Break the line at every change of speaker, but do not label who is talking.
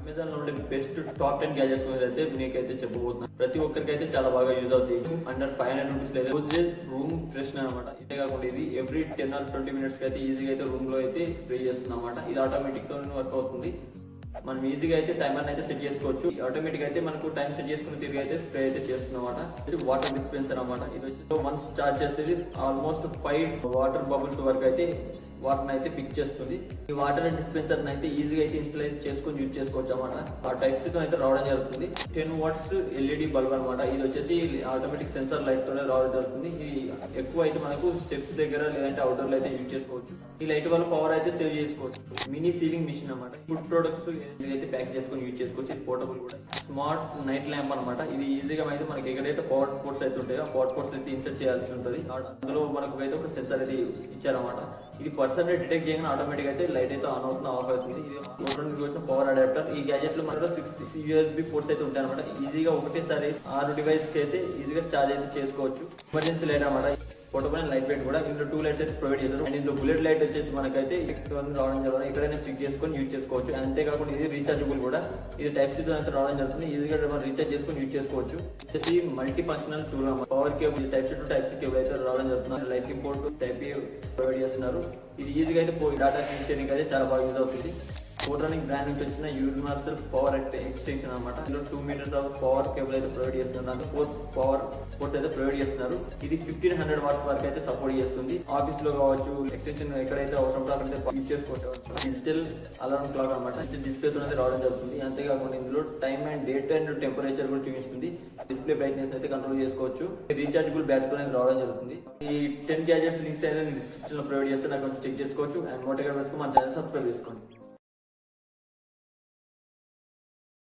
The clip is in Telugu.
అమెజాన్ లో ఉండే బెస్ట్ టాప్ 10 గ్యాజెట్స్ మీద అయితే మీకైతే చెప్పబోతున్నాను. ప్రతి ఒక్కరికి అయితే చాలా బాగా యూజ్ అవుతాయి. అండర్ 500 రూపీస్ లేదు రూమ్ ఫ్రెషనర్ అనమాట. ఇదే కాకుండా ఇది ఎవ్రీ 10 or 20 మినిట్స్ కి అయితే ఈజీగా అయితే రూమ్ లో అయితే స్ప్రే చేస్తుంది అనమాట. ఇది ఆటోమేటిక్ గా వర్క్ అవుతుంది. మనం ఈజీగా అయితే టైమర్ అయితే సెట్ చేసుకోవచ్చు. ఆటోమేటిక్ అయితే మనకు టైం సెట్ చేసుకుని తిరిగి అయితే స్ప్రే అయితే చేస్తుంది అనమాట. ఇది వాటర్ డిస్పెన్సర్ అనమాట. ఇది వచ్చి వన్స్ స్టార్ట్ చేస్తే ఆల్మోస్ట్ 5 వాటర్ బబుల్స్ వరకు అయితే వాటర్ అయితే పిక్ చేస్తుంది. ఈ వాటర్ డిస్పెన్సర్ అయితే ఈజీగా అయితే ఇన్స్టాల్ చేసుకొని యూజ్ చేసుకోవచ్చు అనమాట. ఆ టైప్స్ తో అయితే రావడం జరుగుతుంది. 10 watts ఎల్ఈడి బల్బ్ అనమాట. ఇది వచ్చేసి ఆటోమేటిక్ సెన్సార్ లైట్ తోనే రావడం జరుగుతుంది. ఇది ఎక్కువ అయితే మనకు స్టెప్స్ దగ్గర లేదంటే అవుట్డోర్ లో అయితే యూజ్ చేసుకోవచ్చు. ఈ లైట్ వల్ల పవర్ అయితే సేవ్ చేసుకోవచ్చు. మినీ సీలింగ్ మిషన్ అనమాట. ఫుడ్ ప్రొడక్ట్స్ అయితే ప్యాక్ చేసుకొని యూజ్ చేసుకోవచ్చు. ఇది పోర్టబుల్ కూడా. స్మార్ట్ నైట్ ల్యాంప్ అనమాట. ఇది ఈజీగా అయితే మనకి ఎక్కడైతే పవర్ పోర్ట్స్ అయితే ఉంటాయో ఆ పవర్ పోర్ట్స్ అయితే ఇన్సర్ట్ చేయాల్సి ఉంటుంది. అందులో మనకు అయితే ఒక సెన్సార్ అయితే ఇచ్చారన్నమాట. ఇది పర్సన్ డిటెక్ట్ చేయగానే ఆటోమేటిక్ అయితే లైట్ అయితే ఆన్ అవుతుంది, ఆఫ్ అవుతుంది. ఇది కోసం పవర్ అడాప్టర్. ఈ గ్యాజెట్ లో మనలో 6 USB పోర్ట్స్ అయితే ఉంటాయి అనమాట. ఈజీగా ఒకటేసారి 6 డివైస్ కి అయితే ఈజీగా ఛార్జ్ అయితే చేసుకోవచ్చు. ఎమర్జెన్సీ లైట్ అనమాట. పోర్టబుల్ లైట్ వెయిట్ కూడా. ఇందులో 2 లైట్స్ అయితే ప్రొవైడ్ చేశారు. అండ్ ఇందులో బుల్లెట్ లైట్ వచ్చేసి మనకైతే రావడం జరుగుతుంది. ఎక్కడైనా స్టిక్ చేసుకొని యూజ్ చేసుకోవచ్చు. అంతేకాకుండా ఇది రీఛార్జబుల్ కూడా. ఇది టైప్ సి అయితే రావడం జరుగుతుంది. ఈజీగా మనం రీఛార్జ్ చేసుకొని యూజ్ చేసుకోవచ్చు. వచ్చేసి మల్టీ ఫంక్షనల్ టూల్ అన్నమాట. Power cable type C to type C cable అయితే రావడం జరుగుతుంది. Lighting port type A provide చేస్తున్నారు. ఇది ఈజీగా అయితే డేటా షేరింగ్ అయితే చాలా బాగా యూజ్ అవుతుంది. ఫోటోనిక్ బ్రాండ్ నుంచి వచ్చిన యూనివర్సల్ పవర్ ఎక్స్టెన్షన్ అనమాట. ఇందులో 2 meters ఆఫ్ పవర్ కేబుల్ అయితే ప్రొవైడ్ చేస్తున్నారు. 4 పవర్ పోర్ట్స్ అయితే ప్రొవైడ్ చేస్తున్నారు. ఇది 1500 watts వరకు అయితే సపోర్ట్ చేస్తుంది. ఆఫీస్ లో కావచ్చు, ఎక్స్టెన్షన్ ఎక్కడైతే అవసరం అక్కడైతే యూజ్ చేసుకోవచ్చు. డిజిటల్ అలారం క్లాక్ అనమాట. డిస్ప్లే తో అయితే రావడం జరుగుతుంది. అంతేకాకుండా ఇందులో time and date and temperature కూడా చూపిస్తుంది. డిస్ప్లే బ్రైట్నెస్ అయితే కంట్రోల్ చేసుకోవచ్చు. రీఛార్జబుల్ బ్యాటరీ తో రావడం జరుగుతుంది. ఈ 10 గ్యాజెట్స్ లింక్స్ అయితే డిస్క్రిప్షన్ లో ప్రొవైడ్ చేస్తే నాకు చెక్ చేసుకోవచ్చు. అండ్ మోటివేట్ మన ఛానల్ సబ్స్క్రైబ్ చేసుకోండి.